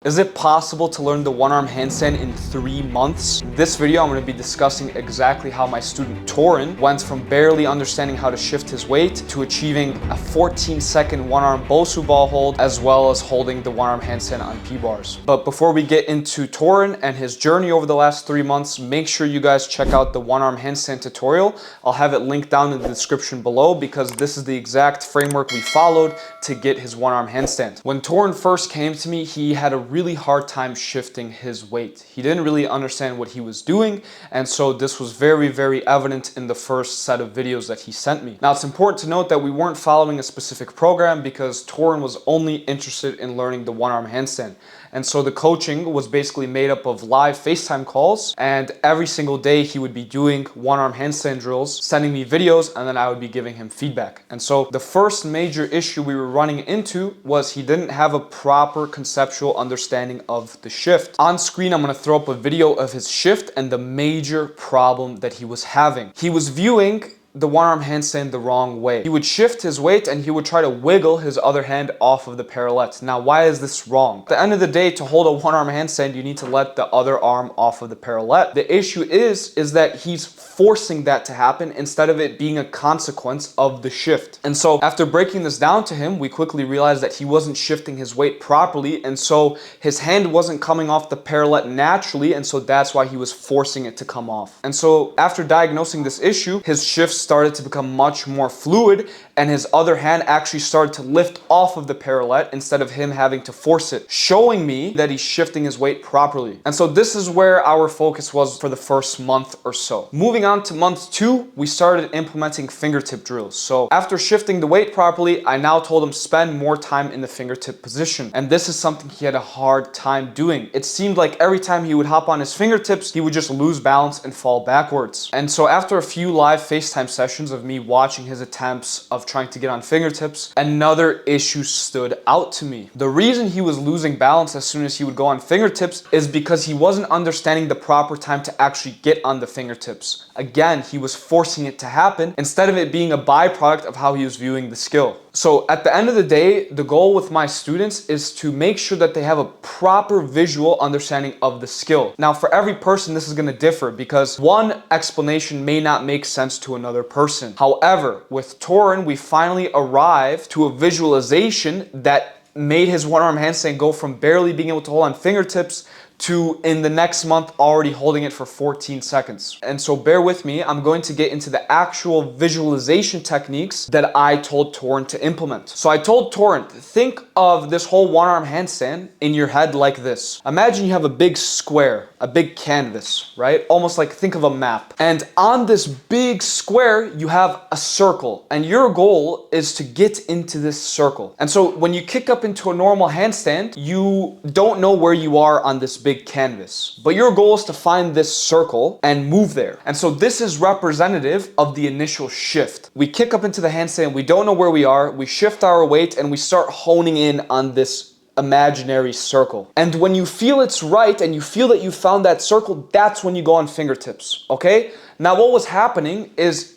Is it possible to learn the one-arm handstand in 3 months? In this video, I'm going to be discussing exactly how my student Toren went from barely understanding how to shift his weight to achieving a 14-second one-arm Bosuball hold, as well as holding the one-arm handstand on P-bars. But before we get into Toren and his journey over the last 3 months, make sure you guys check out the one-arm handstand tutorial. I'll have it linked down in the description below because this is the exact framework we followed to get his one-arm handstand. When Toren first came to me, he had a really hard time shifting his weight. He didn't really understand what he was doing, and so this was very evident in the first set of videos that he sent me. Now, it's important to note that we weren't following a specific program because Toren was only interested in learning the one-arm handstand. And so the coaching was basically made up of live FaceTime calls, and every single day he would be doing one-arm handstand drills, sending me videos, and then I would be giving him feedback. And so the first major issue we were running into was he didn't have a proper conceptual understanding of the shift. On screen, I'm going to throw up a video of his shift and the major problem that he was having. He was viewing the one-arm handstand the wrong way. He would shift his weight and he would try to wiggle his other hand off of the parallette. Now, why is this wrong? At the end of the day, to hold a one-arm handstand, you need to let the other arm off of the parallette. The issue is that he's forcing that to happen instead of it being a consequence of the shift. And so after breaking this down to him, we quickly realized that he wasn't shifting his weight properly, and so his hand wasn't coming off the parallette naturally, and so that's why he was forcing it to come off. And so after diagnosing this issue, his shifts started to become much more fluid, and his other hand actually started to lift off of the parallette instead of him having to force it, showing me that he's shifting his weight properly. And so this is where our focus was for the first month or so. Moving on to month 2, we started implementing fingertip drills. So after shifting the weight properly, I now told him spend more time in the fingertip position. And this is something he had a hard time doing. It seemed like every time he would hop on his fingertips, he would just lose balance and fall backwards. And so after a few live FaceTime sessions of me watching his attempts of trying to get on fingertips, another issue stood out to me. The reason he was losing balance as soon as he would go on fingertips is because he wasn't understanding the proper time to actually get on the fingertips. Again, he was forcing it to happen instead of it being a byproduct of how he was viewing the skill. So at the end of the day, the goal with my students is to make sure that they have a proper visual understanding of the skill. Now, for every person, this is going to differ because one explanation may not make sense to another person. However, with Toren, we finally arrived to a visualization that made his one-arm handstand go from barely being able to hold on fingertips to in the next month already holding it for 14 seconds. And so bear with me, I'm going to get into the actual visualization techniques that I told Toren to implement. So I told Toren, think of this whole one-arm handstand in your head like this. Imagine you have a big square, a big canvas, right? Almost like think of a map. And on this big square, you have a circle, and your goal is to get into this circle. And so when you kick up into a normal handstand, you don't know where you are on this big canvas, but your goal is to find this circle and move there. And so this is representative of the initial shift. We kick up into the handstand, we don't know where we are, we shift our weight, and we start honing in on this imaginary circle. And when you feel it's right and you feel that you found that circle, that's when you go on fingertips, okay? Now what was happening is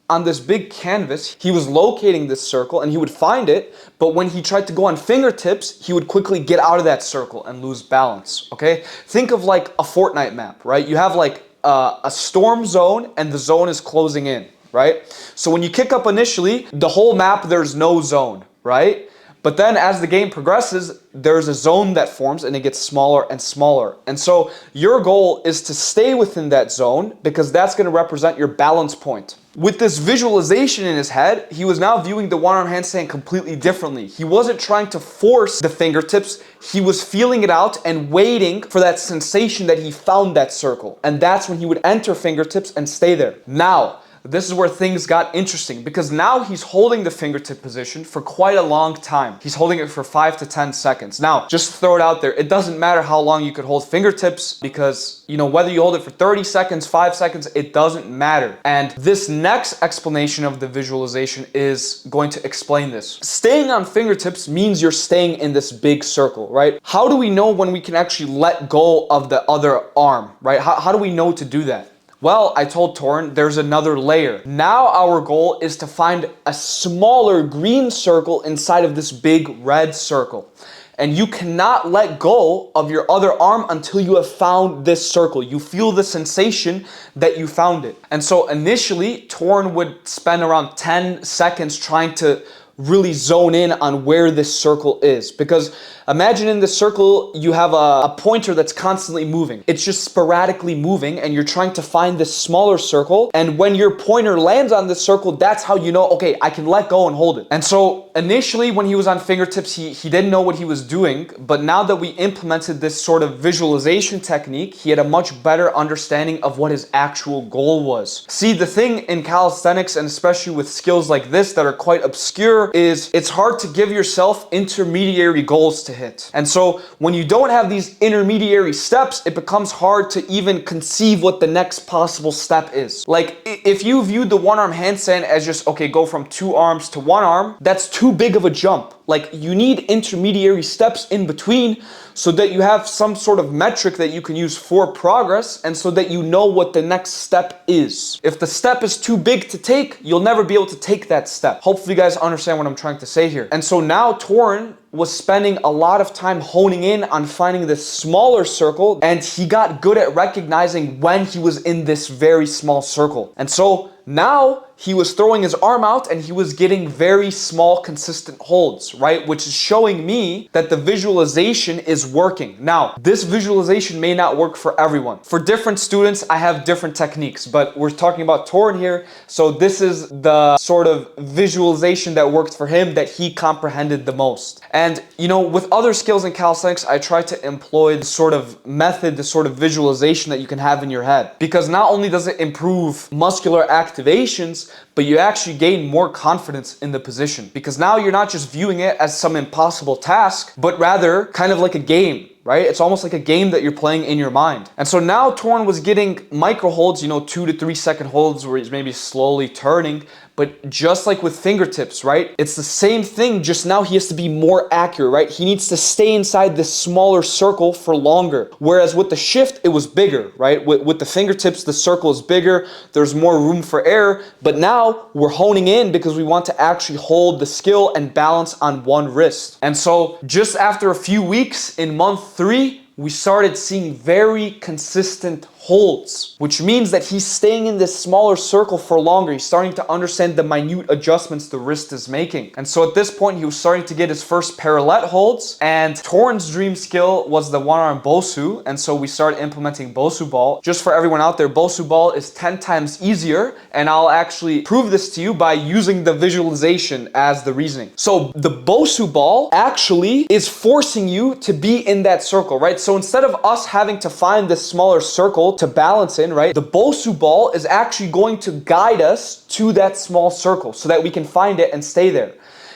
on this big canvas, he was locating this circle and he would find it, but when he tried to go on fingertips, he would quickly get out of that circle and lose balance, okay? Think of like a Fortnite map, right? You have like a storm zone and the zone is closing in, right? So when you kick up initially, the whole map, there's no zone, right? But then as the game progresses, there's a zone that forms and it gets smaller and smaller. And so your goal is to stay within that zone because that's going to represent your balance point. With this visualization in his head, he was now viewing the one-arm handstand completely differently. He wasn't trying to force the fingertips. He was feeling it out and waiting for that sensation that he found that circle. And that's when he would enter fingertips and stay there. Now, this is where things got interesting because now he's holding the fingertip position for quite a long time. He's holding it for 5 to 10 seconds. Now, just throw it out there. It doesn't matter how long you could hold fingertips because, you know, whether you hold it for 30 seconds, 5 seconds, it doesn't matter. And this next explanation of the visualization is going to explain this. Staying on fingertips means you're staying in this big circle, right? How do we know when we can actually let go of the other arm, right? How do we know to do that? Well, I told Toren there's another layer. Now our goal is to find a smaller green circle inside of this big red circle. And you cannot let go of your other arm until you have found this circle. You feel the sensation that you found it. And so initially, Toren would spend around 10 seconds trying to really zone in on where this circle is. Because imagine in this circle, you have a pointer that's constantly moving. It's just sporadically moving, and you're trying to find this smaller circle. And when your pointer lands on this circle, that's how you know, okay, I can let go and hold it. And so initially when he was on fingertips, he didn't know what he was doing. But now that we implemented this sort of visualization technique, he had a much better understanding of what his actual goal was. See, the thing in calisthenics, and especially with skills like this that are quite obscure, is it's hard to give yourself intermediary goals to hit. And so when you don't have these intermediary steps, it becomes hard to even conceive what the next possible step is. Like if you viewed the one arm handstand as just, okay, go from 2 arms to 1 arm, that's too big of a jump. Like you need intermediary steps in between so that you have some sort of metric that you can use for progress, and so that you know what the next step is. If the step is too big to take, you'll never be able to take that step. Hopefully you guys understand what I'm trying to say here. And so now Toren was spending a lot of time honing in on finding this smaller circle, and he got good at recognizing when he was in this very small circle. And so now he was throwing his arm out and he was getting very small, consistent holds, right? Which is showing me that the visualization is working. Now, this visualization may not work for everyone. For different students, I have different techniques, but we're talking about Toren here. So this is the sort of visualization that worked for him, that he comprehended the most. And, you know, with other skills in calisthenics, I try to employ the sort of method, the sort of visualization that you can have in your head. Because not only does it improve muscular activations, but you actually gain more confidence in the position, because now you're not just viewing it as some impossible task, but rather kind of like a game, right? It's almost like a game that you're playing in your mind. And so now Toren was getting micro holds, you know, 2 to 3 second holds where he's maybe slowly turning. But just like with fingertips, right? It's the same thing, just now he has to be more accurate, right? He needs to stay inside this smaller circle for longer. Whereas with the shift, it was bigger, right? With the fingertips, the circle is bigger. There's more room for error. But now we're honing in because we want to actually hold the skill and balance on one wrist. And so just after a few weeks in month 3, we started seeing very consistent holds, which means that he's staying in this smaller circle for longer. He's starting to understand the minute adjustments the wrist is making. And so at this point, he was starting to get his first parallette holds, and Toren's dream skill was the one-arm bosu. And so we started implementing Bosuball. Just for everyone out there, Bosuball is 10 times easier, and I'll actually prove this to you by using the visualization as the reasoning. So the Bosuball actually is forcing you to be in that circle, right? So instead of us having to find this smaller circle to balance in, right, the Bosuball is actually going to guide us to that small circle so that we can find it and stay there.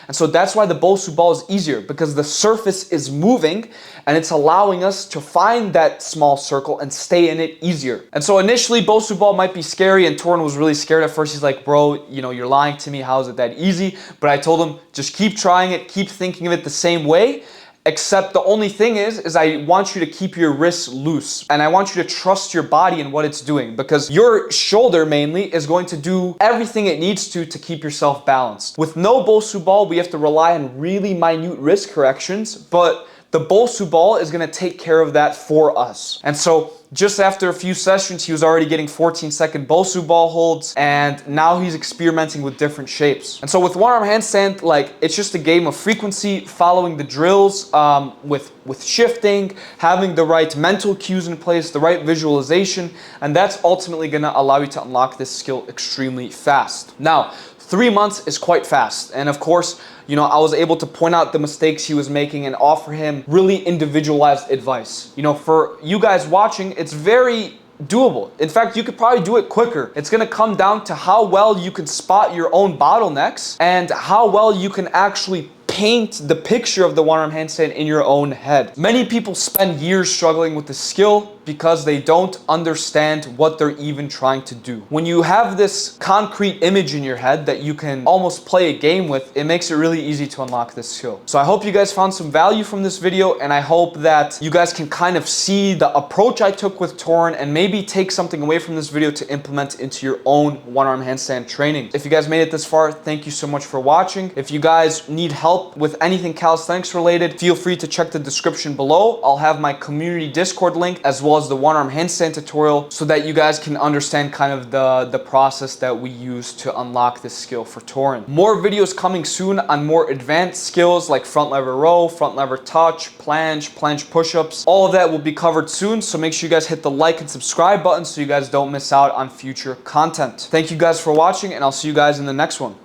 And so that's why the Bosuball is easier, because the surface is moving and it's allowing us to find that small circle and stay in it easier. And so initially Bosuball might be scary, and Toren was really scared at first. He's like, bro, you know, you're lying to me. How is it that easy? But I told him, just keep trying it, keep thinking of it the same way. Except the only thing is I want you to keep your wrists loose, and I want you to trust your body and what it's doing, because your shoulder mainly is going to do everything it needs to keep yourself balanced. With no Bosuball, we have to rely on really minute wrist corrections, but the Bosuball is going to take care of that for us. And so just after a few sessions, he was already getting 14-second Bosuball holds, and now he's experimenting with different shapes. And so with one-arm handstand, like, it's just a game of frequency, following the drills, with shifting, having the right mental cues in place, the right visualization, and that's ultimately going to allow you to unlock this skill extremely fast. Now, 3 months is quite fast, and of course, you know, I was able to point out the mistakes he was making and offer him really individualized advice. You know, for you guys watching, it's very doable. In fact, you could probably do it quicker. It's going to come down to how well you can spot your own bottlenecks and how well you can actually paint the picture of the one-arm handstand in your own head. Many people spend years struggling with the skill because they don't understand what they're even trying to do. When you have this concrete image in your head that you can almost play a game with, it makes it really easy to unlock this skill. So I hope you guys found some value from this video, and I hope that you guys can kind of see the approach I took with Toren and maybe take something away from this video to implement into your own one-arm handstand training. If you guys made it this far, thank you so much for watching. If you guys need help with anything calisthenics related, feel free to check the description below. I'll have my community Discord link as well as the one-arm handstand tutorial so that you guys can understand kind of the process that we use to unlock this skill for Toren. More videos coming soon on more advanced skills like front lever row, front lever touch, planche push-ups. All of that will be covered soon, so make sure you guys hit the like and subscribe button so you guys don't miss out on future content. Thank you guys for watching, and I'll see you guys in the next one.